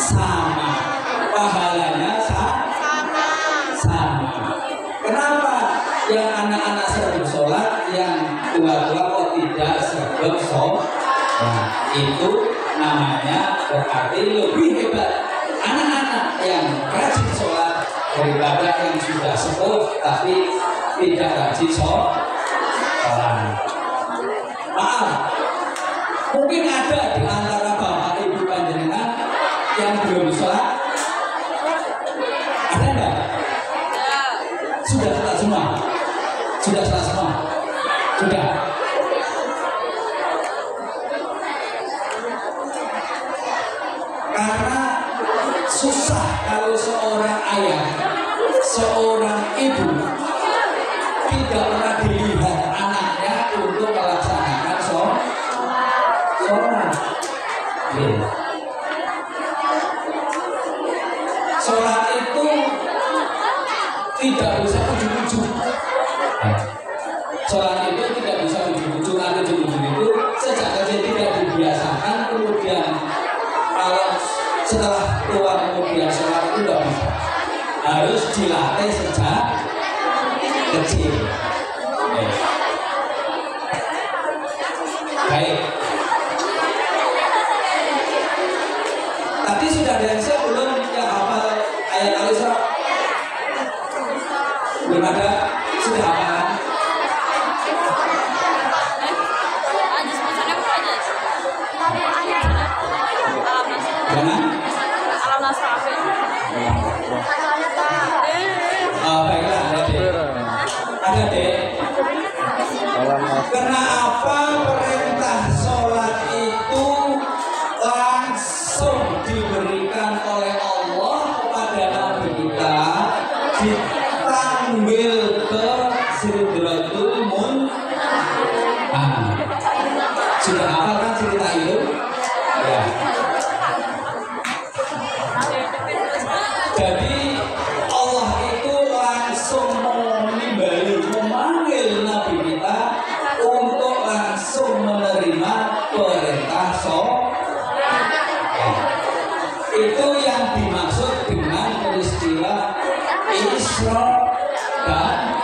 sama, pahalanya sama. Kenapa yang anak-anak sering sholat, yang tua-tua kok tidak sebab sholat? Nah, itu namanya berarti lebih hebat anak-anak yang rajin sholat daripada yang sudah sepuh tapi tidak rajin sholat. Maaf, mungkin ada di antara bapak ibu panjenengan yang belum sholat. Ada enggak? Sudah sholat semua? Sudah sholat semua? Sudah. Karena susah kalau seorang ayah, seorang ibu tidak pernah dilihat anaknya untuk melaksanakan sholat. Sholat itu tidak bisa ujung-ujung. Sholat itu tidak bisa ujung-ujung. Ujung-ujung itu sejak kecil tidak dibiasakan, kemudian kalau setelah tua kemudian sholat itu tidak bisa. Harus dilatih sejak kecil. Baik. Tadi sudah ada yang siap belum yang hafal ayat Al-Isra? Belum ada? Sudah hafal? Jangan? Alam Nasra. Oh, baiklah, ada dek. Ada dek. Kenapa perintah sholat itu langsung diberikan oleh Allah kepada Nabi kita, dipanggil ke Sidratul Muntaha? Sudah hafal kan cerita itu? Ya. Jadi Allah itu langsung memanggil Nabi kita untuk langsung menerima perintah sholat. Itu yang dimaksud dengan peristiwa Isra dan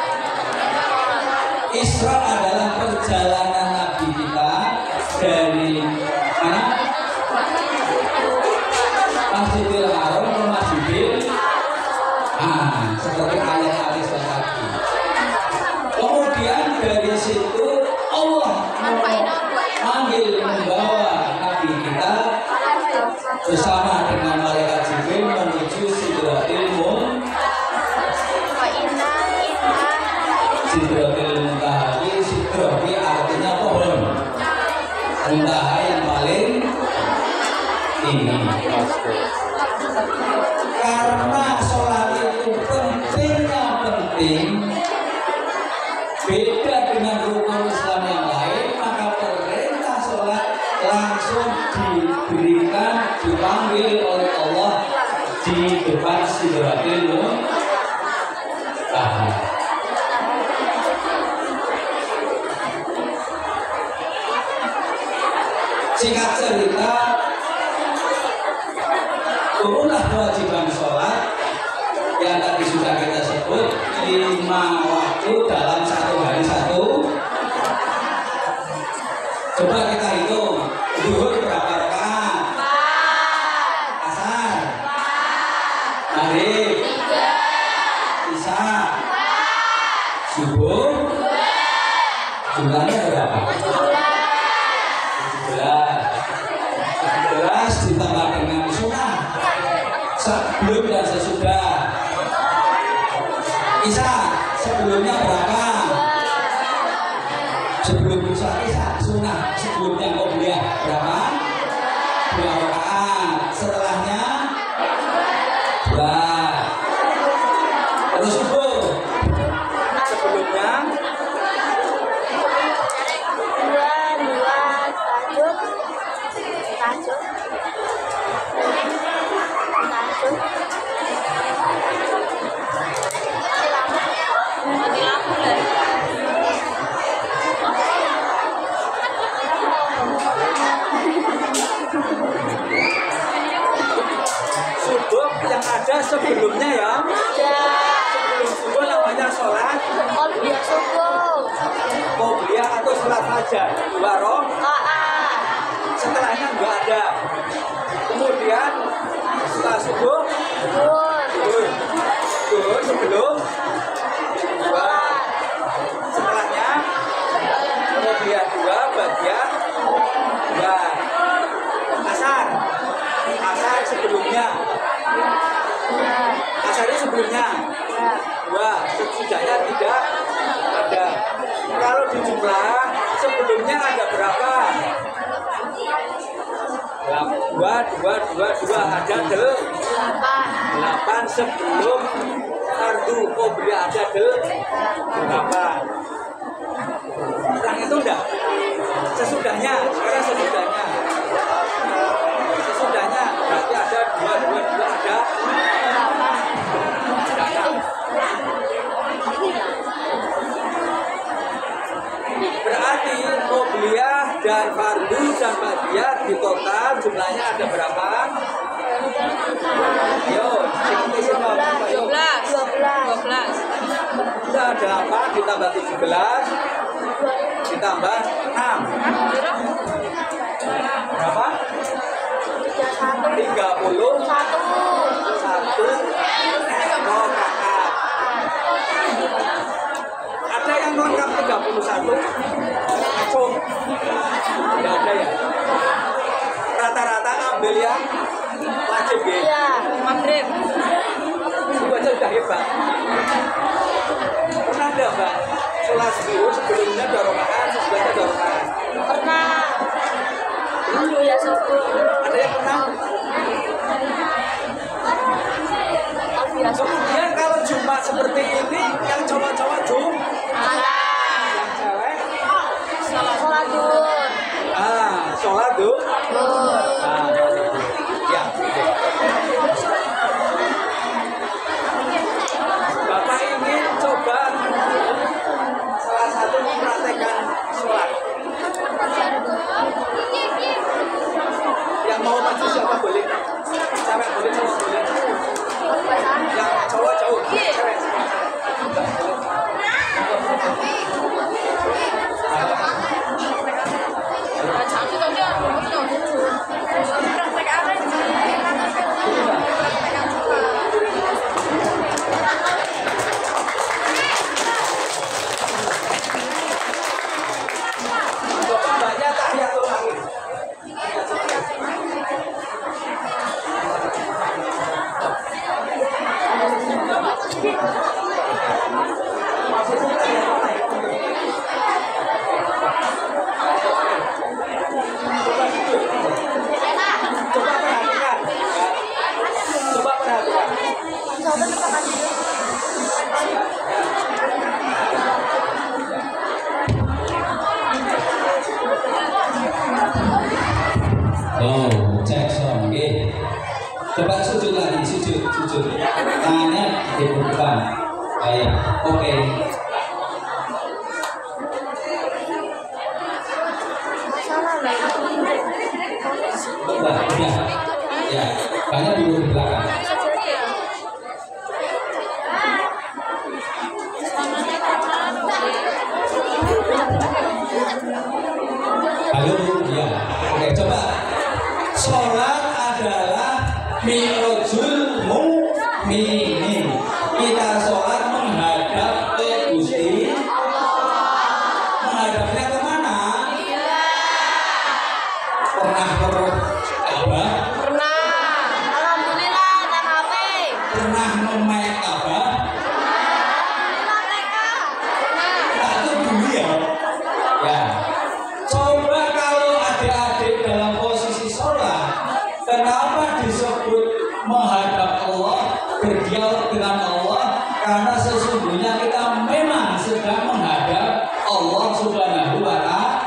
Isra adalah perjalanan Nabi kita dari mana? Masjidil Haram ke Masjidil seperti ayat hadis tadi. Kemudian dari situ Allah membawa Nabi kita bersama dengan malaikat Jibril menuju Sidratul Muntaha. Sidratul Muntaha ini Sidrah artinya pohon. Muntaha yang paling tinggi. Karena sholat itu pentingnya penting, beda dengan rukun Islam yang lain, maka perintah sholat langsung diberikan, dipanggil oleh Allah di depan Sidratul Muntaha. Singkat cerita, turunlah kewajiban sholat yang tadi sudah kita sebut 5 waktu dalam satu hari satu. Coba kita hitung, zuhur berapa rakaat? 4. Asar? 4. Maghrib? 3. Isya? 4. Subuh? 2. Jumlahnya berapa? 17 ditambah dengan sunnah sebelum dan sesudah. Isya sebelumnya berapa? Sebelum Isya sunnah sebelumnya qobliyah berapa? 2 rakaat. Setelahnya 2. Terus subuh sebelumnya 2, 1. ada sebelumnya ya? Ada. Sebelum subuh namanya sholat Qobliyah subuh. qobliyah atau sholat fajar. Dua rakaat. Setelahnya nggak ada. Kemudian setelah subuh, zuhur sebelum sholat. Setelahnya qobliyah 2, ba'diyah 2. Asar sebelumnya. Asarnya sebelumnya. 2. Sesudahnya tidak ada. Kalau dijumlah sebelumnya ada berapa? 2 ada 8 sebelum fardu qobliyah ada 8. Kurang itu enggak? Sesudahnya, sekarang sesudahnya berarti ada 2 ada 8. Berarti qobliyah dan fardu dan ba'diyah di total jumlahnya ada berapa? Yo, 12. Sudah ada 8 ditambah 17 ditambah 6. Berapa? 31 rakaat. Ada yang lengkap 31? Langsung. Tidak ada ya? Rata-rata ambil yang wajib ya? Iya. Maghrib. Itu aja sudah hebat. Pernah ada Mbak? Sholat subuh sebelumnya 2 rakaat, sesudahnya 2 rakaat. Pernah. Qobliyah subuh. Ada yang pernah? Kemudian kalau Jumat seperti ini, yang cowok-cowok yang cewek Sholat duhur. sholat duhur. Ya. Bapak ingin coba salah satu mempraktekkan sholat. Yang mau maju siapa boleh? Cewek boleh, cowok boleh. Yang cowok jauh, cewek. Banyak tahiyatul akhir. Coba perhatikan. Oh, cek sound, oke. Coba sujud lagi, sujud. Tangannya di depan. Baik, oke. Udah. Ya, banyak dulu di belakang. Halo, ya. Oke, coba. Sholat adalah mi'rajul mu'minin. Kita sholat menghadap ke Gusti Allah. Menghadapnya kemana? Pernah ke Ka'bah? Pernah. Alhamdulillah, TKP. Pernah memek Ka'bah? Tak itu dulu ya. Ya. Coba kalau adik-adik dalam posisi sholat, kenapa disebut menghadap Allah, berdialog dengan Allah? Karena sesungguhnya kita memang sedang menghadap Allah Subhanahu wa Ta'ala.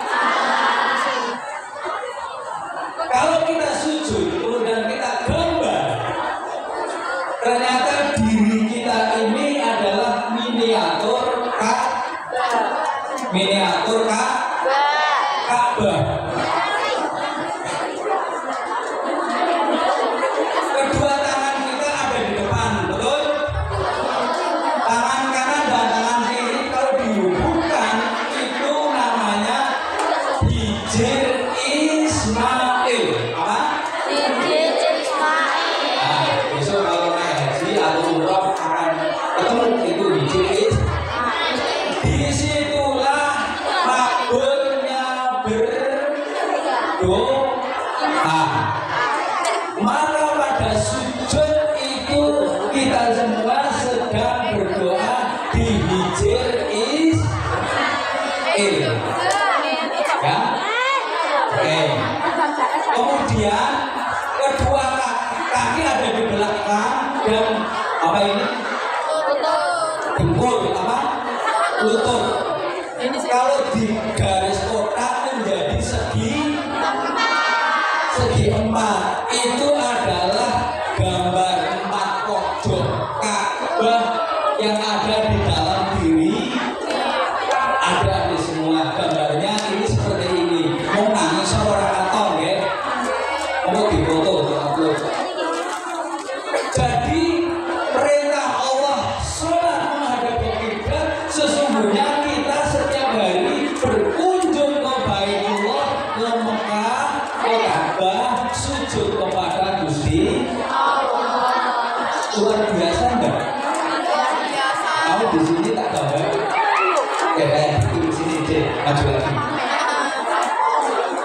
Kalau kita sujud kemudian kita gambar, ternyata diri kita ini adalah miniatur Ka'bah. Kedua tangan kita ada di depan sujud itu kita semua sedang berdoa di hijir Israel. Ya, oke. Kemudian kedua kaki ada di belakang dan apa ini? Dengkul apa? Lutut. Kalau di garis kotak menjadi segi empat, itu adalah gambar 4 pojok Ka'bah yang ada di dalam diri. Ada di semua gambarnya ini seperti ini. Mau nangis orang atau ya? Mau difoto untuk upload. Jadi perintah Allah sholat menghadap kiblat, sesungguhnya kita setiap hari berkunjung ke Baitullah, ke Mekah, ke Ka'bah, sujud kepada Gusti Allah. Luar biasa enggak? Kamu di sini tak gambar? Ya kayak di sini deh, maju lagi.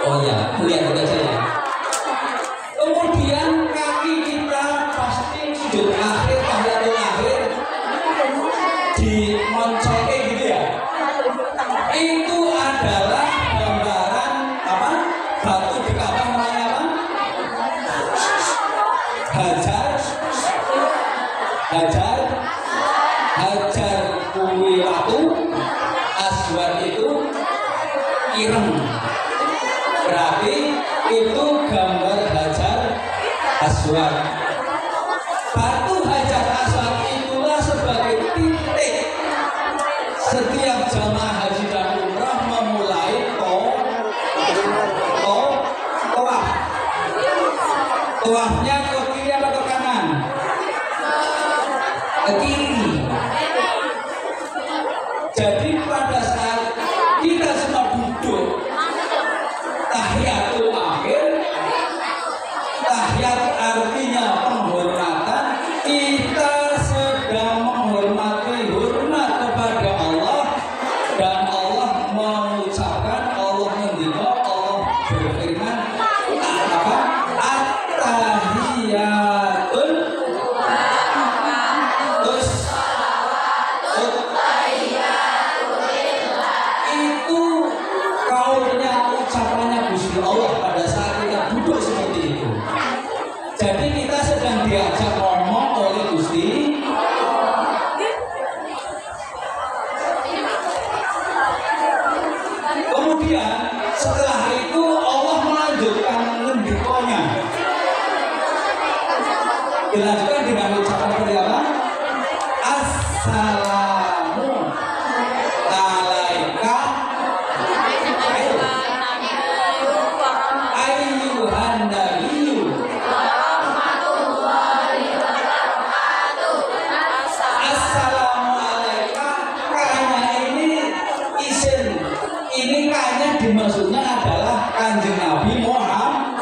Oh ya, lihat aja ya. Kemudian kaki kita pasti sujud akhir, tahiyatul akhir di moncoke gitu ya. Itu adalah gambaran apa? Batu di Ka'bah namanya apa? Hajar kuwi watu, aswad itu ireng. Berarti itu gambar hajar aswad. Batu hajar aswad itulah sebagai titik setiap jamaah haji dan umrah memulai tawafnya ke kiri atau ke kanan? Ke kiri. Jadi pada saat kita semua duduk tahiyatul akhir, tahiyat artinya penghormatan, kita sedang menghormati hormat kepada Allah, dan Allah mengucapkan, Allah mendengar, Allah berfirman apa? At-tahiyatul itu kaulnya, ucapannya Gusti Allah pada saat kita duduk seperti itu. Jadi kita sedang diajak ngomong oleh Gusti. Kemudian setelah itu Allah melanjutkan ngendikonya. Dilanjutkan dengan ucapan seperti apa? Assalamu alaika ayyuhan nabiyyu. Assalamu alaika, kayaknya ini isim, ini kayaknya dimaksudnya adalah Kanjeng Nabi Muhammad.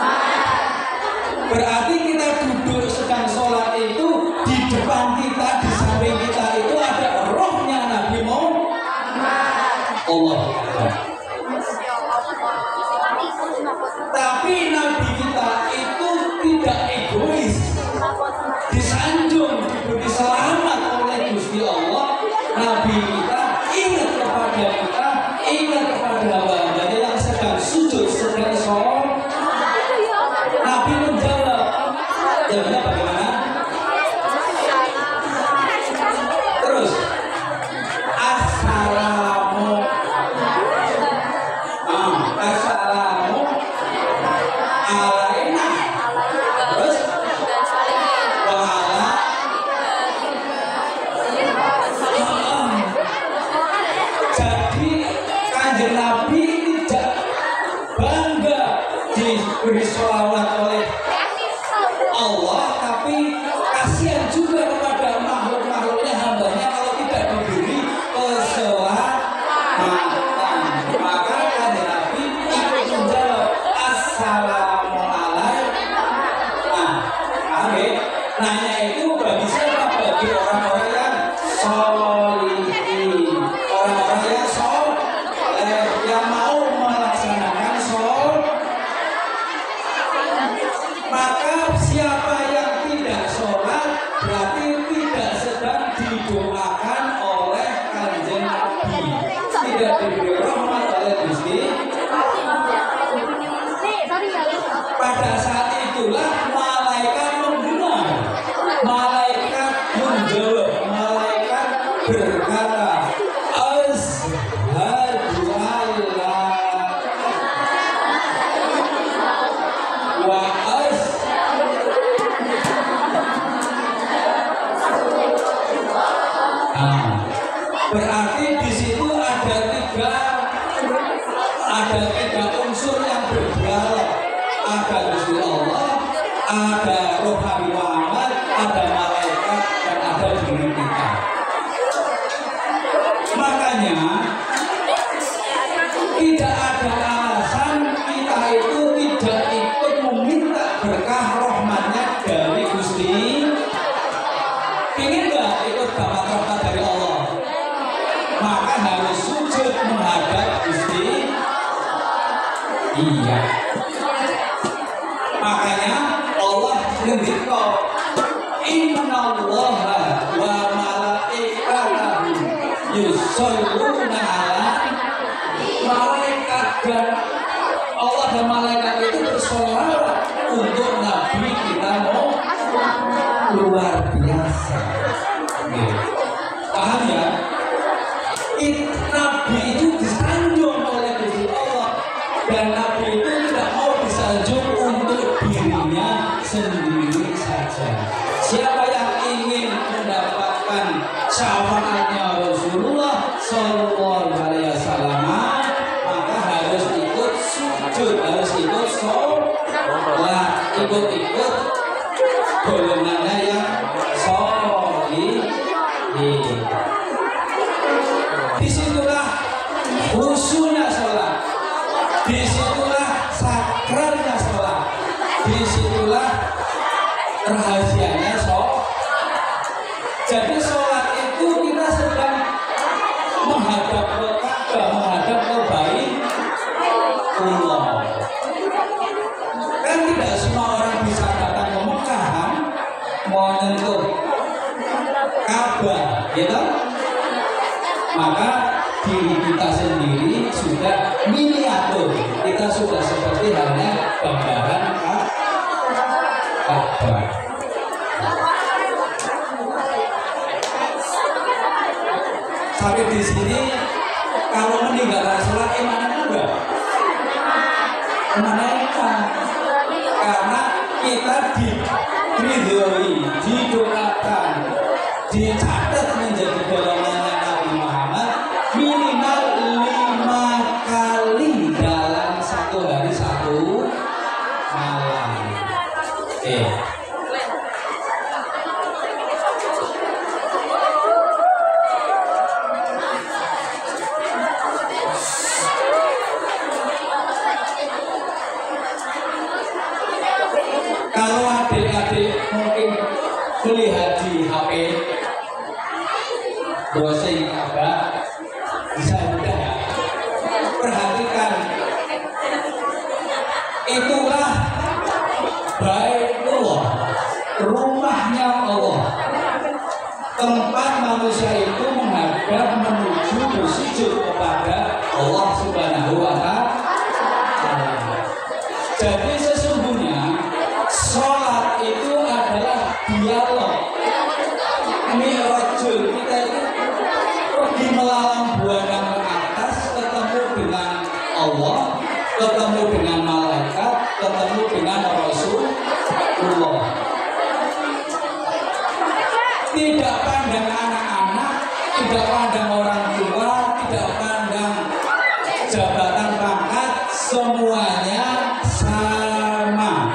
Berarti kita duduk sedang sholat itu, di depan kita, di samping kita itu ada rohnya Nabi Muhammad. Allah. Tapi Nabi kita itu tidak egois, disanjung, diberi selamat oleh Gusti Allah. Nabi kita ingat kepada kita, ingat kepada hamba-hambanya yang sedang sujud, sedang sholat. Nabi menjawab, jawabnya bagaimana? Terus assalamu alaina. Terus wa'ala. Jadi Kanjeng Nabi tidak bangga diberi sholawat oleh Allah, tapi kasihan juga kepada makhluk-makhluknya, hambanya kalau tidak diberi keselamatan. Maka Kanjeng Nabi ikut menjawab assalamualaikum. Nanya itu bagi siapa? Bagi orang-orang yang sholihin, orang-orang yang soleh, yang mau melaksanakan sholat. Maka siapa yang tidak sholat berkata, Asyhadu alla wa berarti di situ ada tiga unsur yang berdialog. Ada Gusti Allah, ada rohani Muhammad, ada malaikat, dan ada diri kita. Makanya tidak ada alasan kita itu tidak ikut meminta berkah rahmatnya dari Gusti. Ingin nggak ikut dapat rahmat dari Allah? Maka harus sujud menghadap Gusti. Iya. Makanya Allah ngendika, Innallaha wa malaikatahu yusholluna ala malaikat, dan Allah dan malaikat itu bersolawat untuk Nabi kita. Mau luar biasa. Paham ya? Nabi itu disanjung oleh Gusti Allah, dan Nabi itu tidak mau disanjung untuk dirinya sendiri saja. Siapa yang ingin mendapatkan syafaatnya Rasulullah Sallallahu Alaihi Wasallam, maka harus ikut sujud, harus ikut sholat, ikut golongannya yang sholih. Disitulah khusyuknya sholat, disitulah sakralnya sholat, disitulah rahasianya sholat. Jadi sholat itu kita sedang menghadap ke Ka'bah, menghadap ke Baitullah. Kan tidak semua orang bisa datang ke Mekah mau nyentuh Ka'bah, gitu. Maka diri kita sendiri sudah miniatur, kita sudah seperti halnya gambaran Ka'bah. Sampai di sini kalau meninggalkan sholat imannya enggak? Imannya enggak. Karena kita diridhoi, didoakan, dicatat menjadi golongan Nabi Muhammad minimal 5 kali dalam satu hari satu malam. Kalau adik-adik mungkin melihat di HP browsing Ka'bah, bisa mudah ya. Perhatikan, itulah Baitullah, rumahnya Allah, tempat manusia itu menghadap menuju bersujud kepada Allah Subhanahu wa Ta'ala. Jadi sesungguhnya sholat itu adalah dialog. Mi'rajul kita itu pergi melalang buana ke atas, ketemu dengan Allah, ketemu dengan malaikat, ketemu dengan Rasulullah. Tidak pandang anak-anak, tidak pandang orang tua, tidak pandang jabatan pangkat, semuanya sama.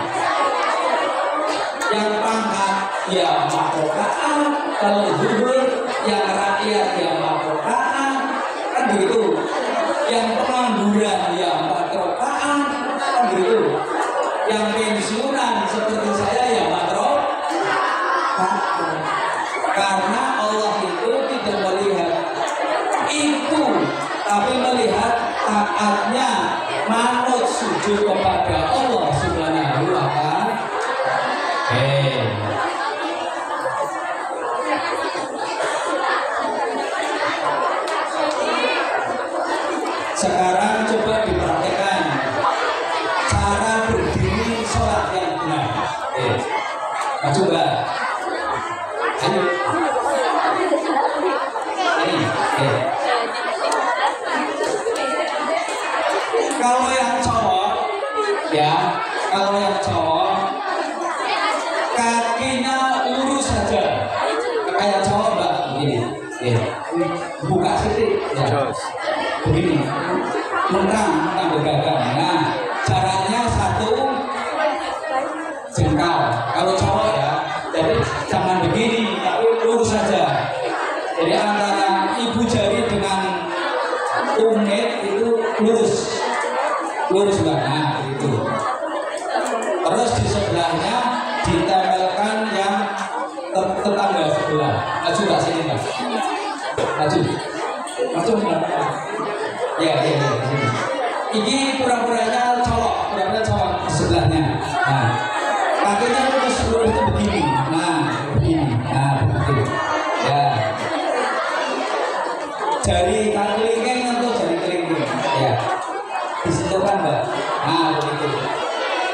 Yang pangkat ya mahkotaan, kalau zuhur yang rakyat ya mahkotaan, kan begitu. Yang pengangguran ya 4 rokaat, kan begitu. Yang pensiunan seperti saya ya 4 rokaat. Karena Allah itu tidak melihat itu, tapi melihat taatnya manut sujud kepada Allah Subhanahu wa Ta'ala. Sekarang coba dipraktekkan cara berdiri sholat yang benar. Maju mbak. Ayo. Ini. saja. Kayak cowok mbak begini, buka sedikit, ya. Begini, mentang berdagang. Nah, caranya satu jengkal. Kalau cowok ya, jadi jangan begini, tapi lurus saja. Jadi antara ibu jari dengan tumit itu lurus banget itu. Terus di sebelahnya ditempelkan yang tetangga sebelah. Maju nggak sini mbak? Maju nggak? Ya. Ini pura-puranya cowok di sebelahnya. Nah, kakinya lurus itu begini. Nah, begini. Nah, begitu. Ya. Jari kelingking atau jari kelingking. Ya. Disentuhkan mbak. Nah, begitu.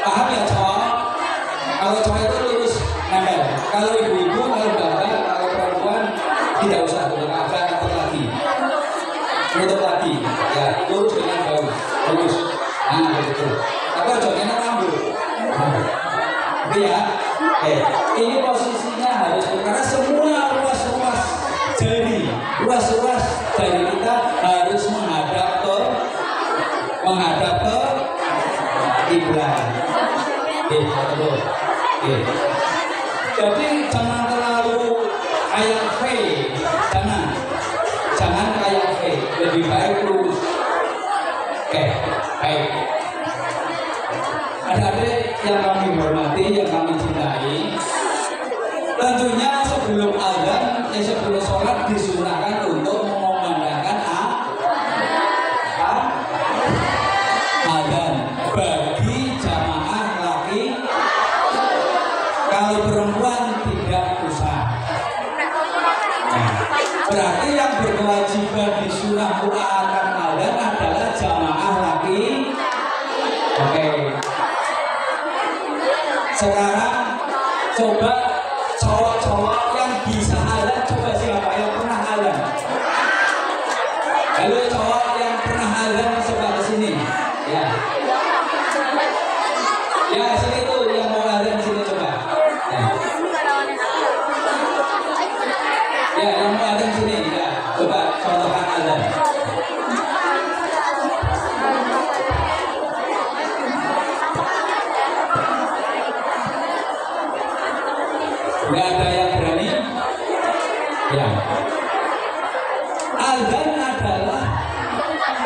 Paham ya cowok? Kalau cowok itu lurus nempel. Kalau ibu-ibu, kalau bapak, kalau perempuan tidak usah ada tutup lagi. Ya, lurus dengan bagus. Lurus. Nah, begitu. Tapi jadinya rambut. Oke ya. Ini posisinya harus karena semua ruas-ruas jari kita harus menghadap ke kiblat. Betul. Jadi jangan terlalu kayak V, jangan kayak V, lebih baik lurus. Baik. Adik-adik yang kami hormati, yang kami cintai, tentunya sebelum sholat disunahkan untuk mengumandangkan adzan bagi jamaah laki. Kalau perempuan tidak usah. Berarti yang berkewajiban disunah akan adzan adalah jamaah laki. Oke. Sekarang coba cowok-cowok yang bisa adzan, coba siapa yang pernah adzan? Halo cowok yang pernah adzan coba ke sini. Ya. Ya sini tuh yang mau adzan sini coba. Ya yang mau adzan sini ya. Coba contohkan adzan. Nggak ada yang berani? Ya. Adzan adalah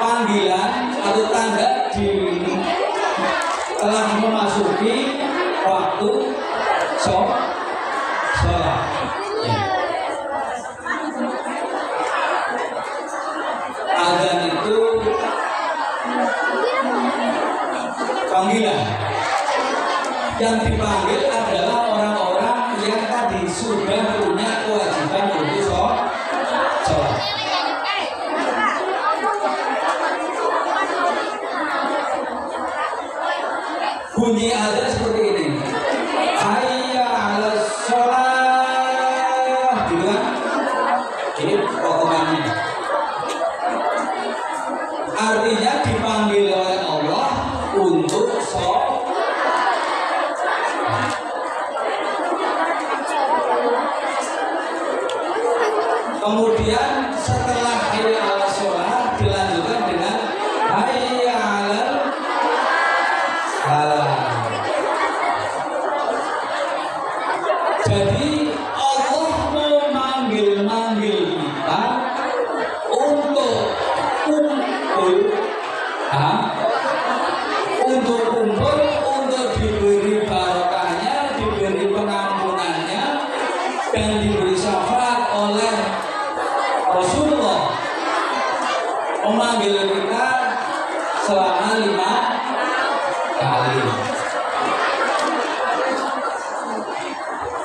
panggilan atau tanda telah memasuki waktu sholat. Ya. Adzan itu panggilan. Yang dipanggil adalah orang-orang yang tadi sudah punya kewajiban untuk sholat. Bunyi adzan seperti ini. Hayya 'alas shalah. Gitu kan? Ini potongannya. Artinya dipanggil oleh Allah untuk sholat. Kemudian setelah hayya 'alas shalah dilanjutkan dengan hayya 'alal falah. Jadi Allah memanggil kita untuk kumpul, untuk diberi barokahnya, diberi pengampunannya, dan diberi syafaat oleh Rasulullah. Memanggil kita selama 5 kali.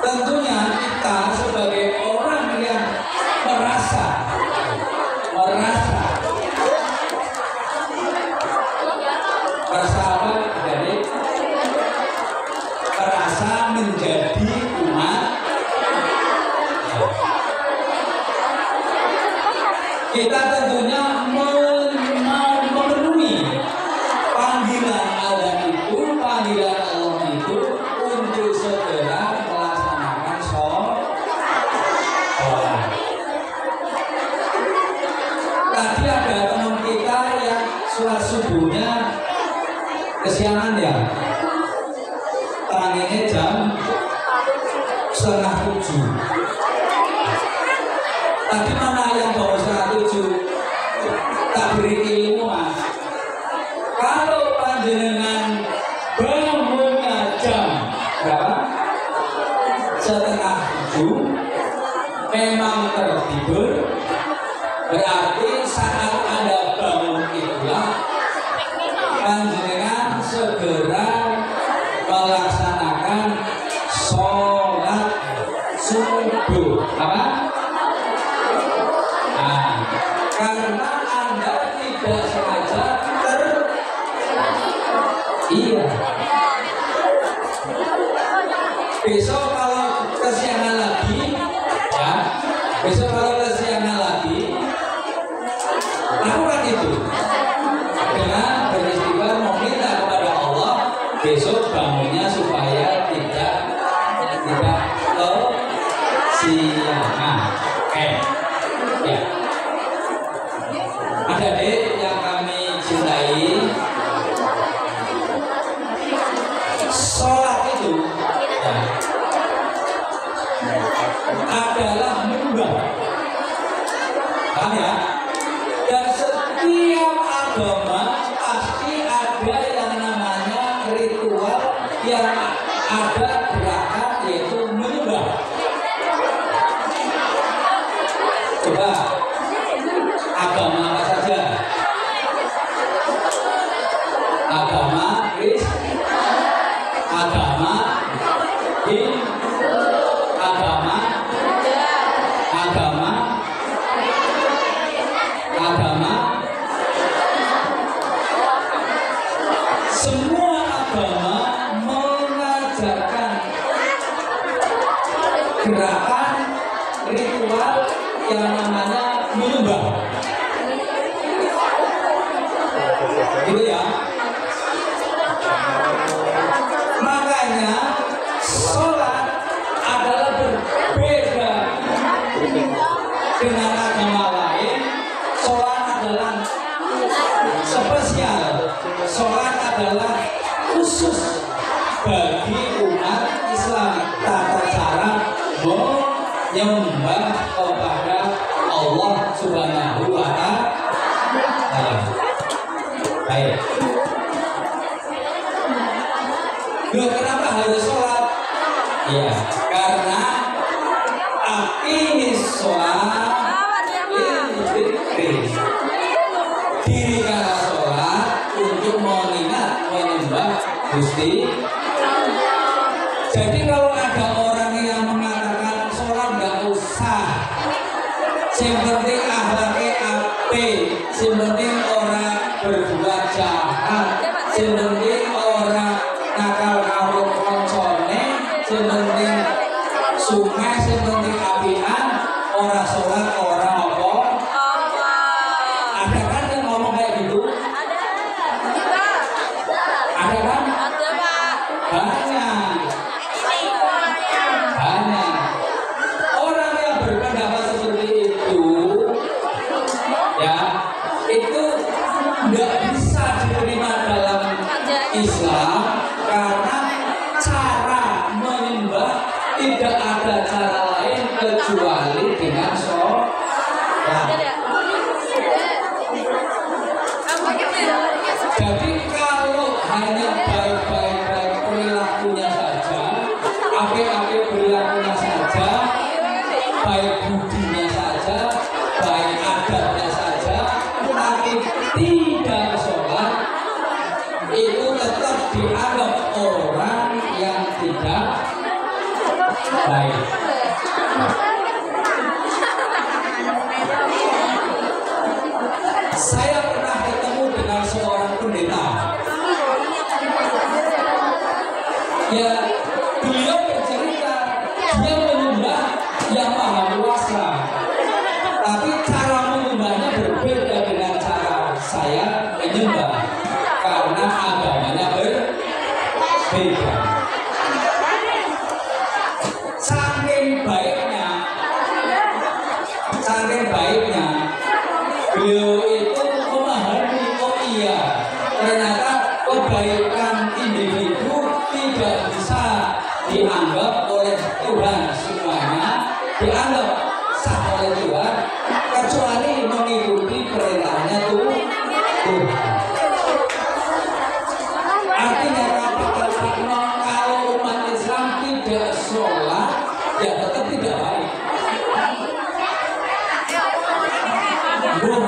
Tentunya kita sebagai orang yang merasa apa? Jadi merasa menjadi umat. Kita tentunya memenuhi panggilan adzan itu, panggilan Allah itu untuk segera melaksanakan sholat. 7. Tadi mana yang bawa surat 7? Tak beri ilmu mas. Kalau panjenengan bangunnya jam berapa? Setengah 7 memang tertidur, berarti saat Anda bangun itulah panjenengan segera melaksanakan sholat subuh. Apa? Nah, karena Anda tidak sengaja iya. Besok kalau kesiangan lagi, ya. Besok kalau kesiangan lagi, lakukan itu dengan beristighfar meminta kepada Allah besok bangunnya supaya tidak kesiangan. Ya. Adik-adik yang kami cintai, sholat itu ya, adalah menyembah. Paham ya? Dan setiap agama pasti ada yang namanya ritual yang ada gerakan yaitu menyembah. Coba agama apa saja? Agama Kristen, agama Hindu, agama semua agama mengajarkan gerakan ritual yang namanya menyembah. Gitu ya. Makanya sholat adalah berbeda dengan agama lain. Sholat adalah spesial. Sholat adalah khusus bagi umat Islam, tata cara menyembah kepada Allah Subhanahu wa Ta'ala. Baik. Loh, kenapa harus sholat? Ya, karena aqimis sholat dirikanlah sholat untuk mengingat menyembah Gusti. Jadi kalau ada orang yang mengatakan sholat nggak usah, yang penting akhlaknya apik, yang penting orang berbuat jahat, yang penting orang nakal karo koncone, yang penting sungai, yang penting apian, orang sholat orang apa? Ada kan yang ngomong kayak gitu? Ada kan? Banyak. Orang yang berpendapat seperti itu, ya, itu nggak bisa diterima dalam Islam karena cara menyembah tidak ada cara lain kecuali dengan sholat. Jadi kalau hanya baik-baik perilakunya saja, apik-apik perilakunya saja, baik budinya saja, baik adatnya saja, tapi tidak sholat, itu tetap dianggap orang yang tidak baik. Saya pernah ketemu dengan seorang pendeta. Ya, beliau bercerita dia menyembah yang maha kuasa, tapi cara menyembahnya berbeda dengan cara saya menyembah karena agamanya berbeda. Saking baiknya beliau itu memahami, oh iya, ternyata kebaikan individu tidak bisa dianggap oleh Tuhan semuanya dianggap sah oleh Tuhan kecuali mengikuti perintahnya Tuhan. Artinya kalau umat Islam tidak sholat ya tetap tidak baik.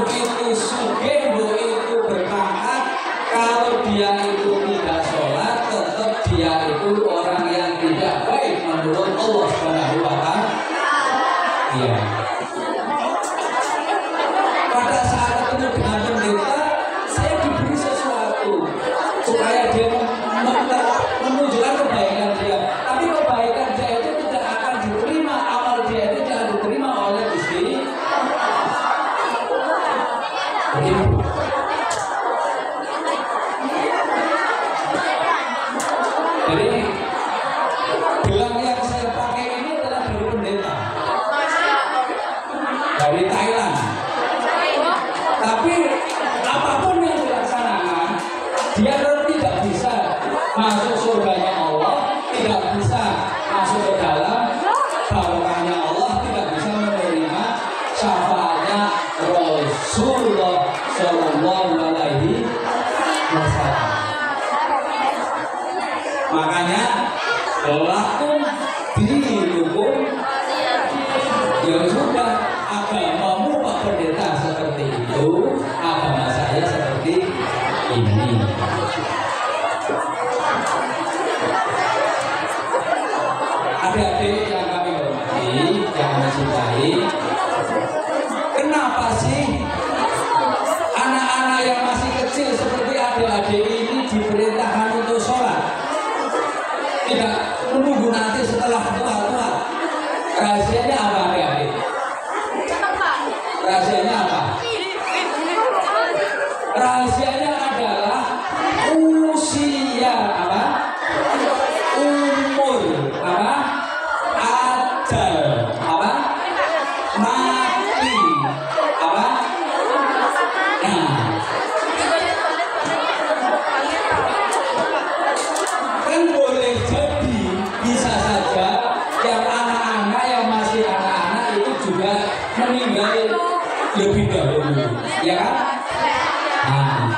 Itu sugih, itu berpangkat, kalau dia itu tidak sholat tetap dia itu orang yang tidak baik menurut Allah Subhanahu wa Ta'ala. Iya. Pada saat ketemu dengan pendeta, saya diberi sesuatu supaya dia menunjukkan kebaikan dia. Tapi kebaikan dia itu tidak akan diterima, amal dia itu tidak diterima oleh Gusti. Jadi gelang yang saya pakai ini adalah dari pendeta dari Thailand. Tapi apapun yang dilaksanakan, dia tidak bisa masuk surganya Allah, tidak bisa masuk ke dalam barokahnya Allah, tidak bisa menerima syafaatnya Rasulullah Shallallahu Alaihi Wasallam. Makanya lakum dinukum, ya sudah, agamamu Pak Pendeta seperti itu, agama saya seperti ini. Adik-adik yang kami hormati, yang mencintai, kenapa sih anak-anak yang masih kecil seperti adik-adik ini diperintahkan untuk sholat? Tidak menunggu nanti setelah tua-tua. Rahasianya apa adik-adik? Rahasianya apa? Rahasianya adalah usia apa? Umur apa? Ajal apa? Mati apa? Nah, kan boleh jadi bisa saja yang anak-anak yang masih anak-anak itu juga meninggal lebih dahulu, ya kan? Nah,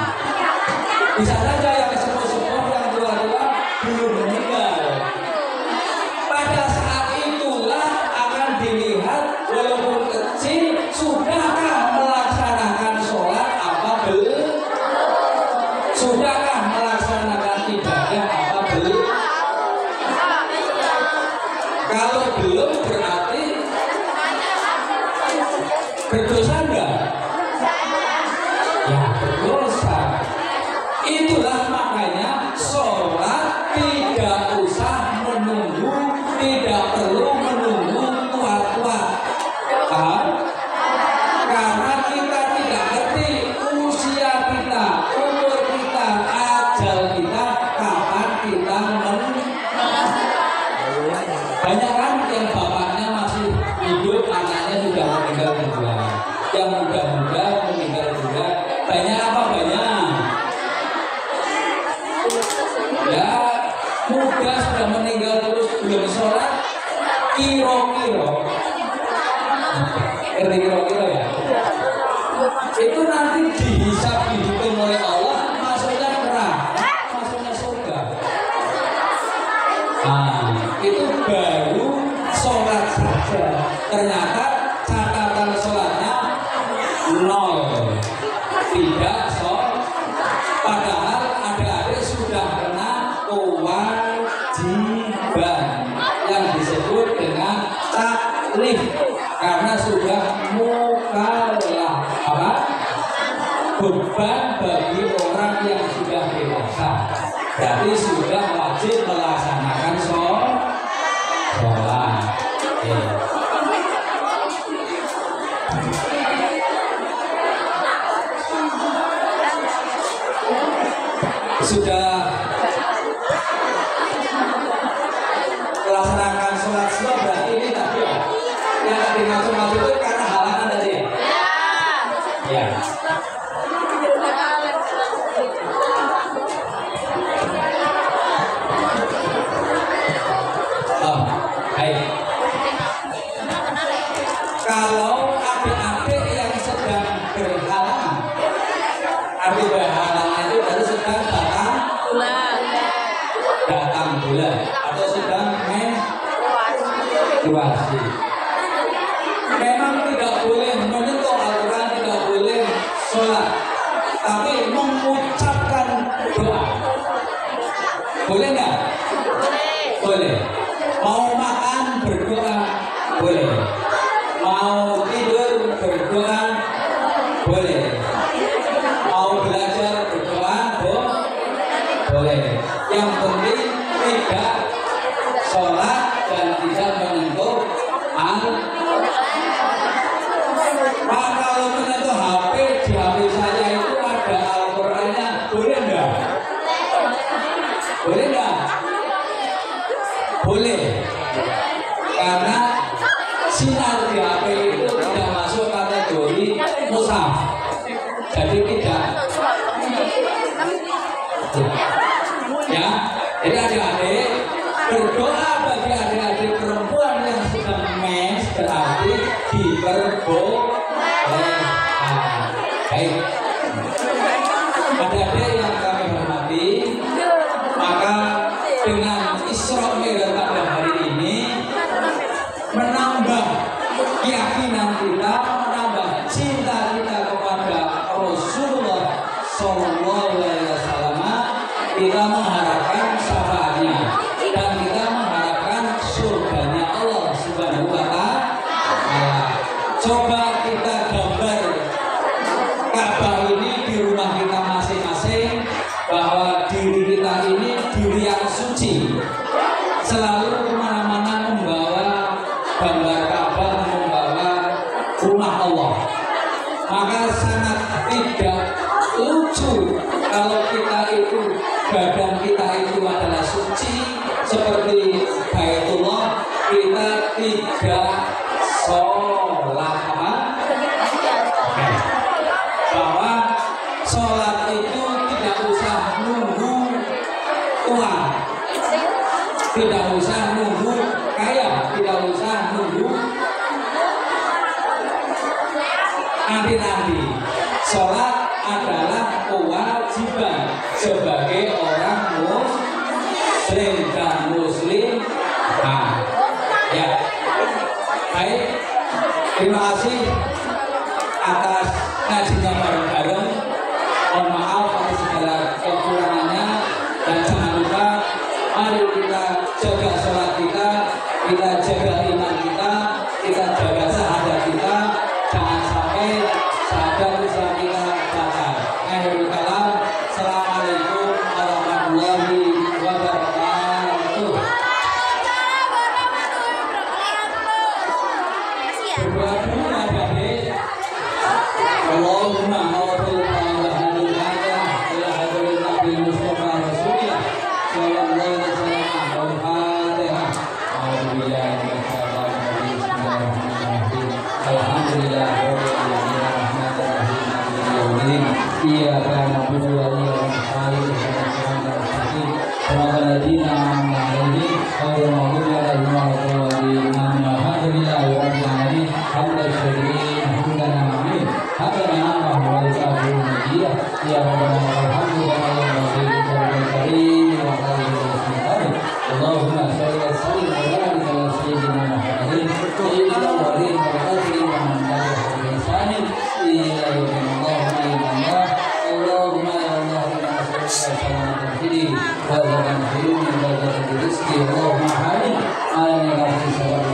bisa saja yang sepuh-sepuh yang tua-tua belum meninggal. Pada saat itulah akan dilihat walaupun kecil sudahkah melaksanakan sholat apa belum? Sudahkah melaksanakan ibadah apa belum? Kalau belum berarti berdosa enggak? Ya berdosa. Itulah makanya sholat tidak usah menunggu, tidak perlu menunggu tua-tua. Karena kita tidak ngerti usia kita, umur kita, ajal kita, kapan kita banyak kan yang bapaknya masih hidup, anaknya sudah meninggal duluan. Yang muda-muda meninggal juga. Banyak apa banyak? Ya, muda sudah meninggal terus belum sholat. Kiro-kiro. Kiro-kiro ya. Itu nanti dihisab dihitung oleh Allah, masuknya neraka, masuknya surga. Nah, itu baru sholat saja. Ternyata catatan sholatnya 0, tidak sholat. Padahal adik-adik sudah kena kewajiban yang disebut dengan taklif, karena sudah mukallaf. Apa? Beban bagi orang yang sudah dewasa. Berarti sudah wajib melaksanakan sholat. Sudah melaksanakan sholat sunat, berarti ini tadi ya, yang dimaksud itu karena halangan tadi ya? Ya. Oh, baik. Kalau adik-adik yang sedang berhalangan, arti berhalangan itu baru sedang datang bulan atau sedang menstruasi. Memang tidak boleh menyentuh Al-Quran, tidak boleh sholat, tapi mengucapkan doa. Boleh nggak? Boleh. Mau makan berdoa, boleh. Mau tidur berdoa, boleh. Mau belajar berdoa, boleh. Yang penting tidak sholat dan tidak menyentuh Pak, kalau menyentuh HP, di HP saya itu ada Al-Qurannya, boleh enggak? Boleh enggak? Boleh. Karena sinar di HP itu tidak masuk kategori mushaf. Jadi tidak. Ya, jadi adik-adik berdoa bagi adik-adik perempuan yang sedang mens berarti diperbolehkan. Baik, adik-adik yang kami hormati, maka dengan Isra Mi'raj pada hari ini menambah keyakinan kita, menambah cinta kita kepada Rasulullah SAW. Kita mengharapkan syafaatnya dan kita mengharapkan surganya Allah Subhanahu wa Ta'ala. Coba kita gambar Ka'bah ini di rumah kita masing-masing, bahwa diri kita ini diri yang suci, selalu kemana-mana membawa gambar Ka'bah, membawa rumah Allah. Maka sangat tidak lucu kalau kita itu, badan kita itu adalah suci seperti Baitullah, kita tidak sholat. Bahwa sholat itu tidak usah nunggu uang, tidak usah nunggu kaya, tidak usah nunggu nanti-nanti. Sholat adalah kewajiban sebagai orang muslim dan muslim. Ya, baik, terima kasih atas ngajinya bareng-bareng. Mohon maaf atas segala kekurangannya, dan jangan lupa mari kita jaga sholat kita, kita jaga iman kita, kita jaga syahadat kita, jangan sampai syahadat Islam kita batal. Akhirul kalam, assalamualaikum warahmatullahi wabarakatuh. Berdoa dulu adik-adik. Allahumma hawafil qawahadul hajah ila hadirin Nabi Mustafa Rasulullah sallallahu alaihi wasallam. Al-Fatihah. Alhamdulillah alhamdulillah iyyaka na'budu wa iyyaka nasta'in ihdinas ladzina an'amta 'alaihim ghairil maghdubi 'alaihim waladdallin. Alhamdulillah rabbil alamin. Hamdan syakirin hamdan amin. Hadana wa al-kafirin dia ya rabbana alhamdulillah Allahumma shalli wa sallim ala sayyidina Muhammadin sayyidil awwalin wal akhirin wa man tabi'ahum bi ihsan ila yaumil qiyamah. Allahumma ya Allah inna nas'aluka salamatan fid din wa razaqan fid dunya wa razaqan rizqi. Allahumma amin. Amin ya rabbal alamin.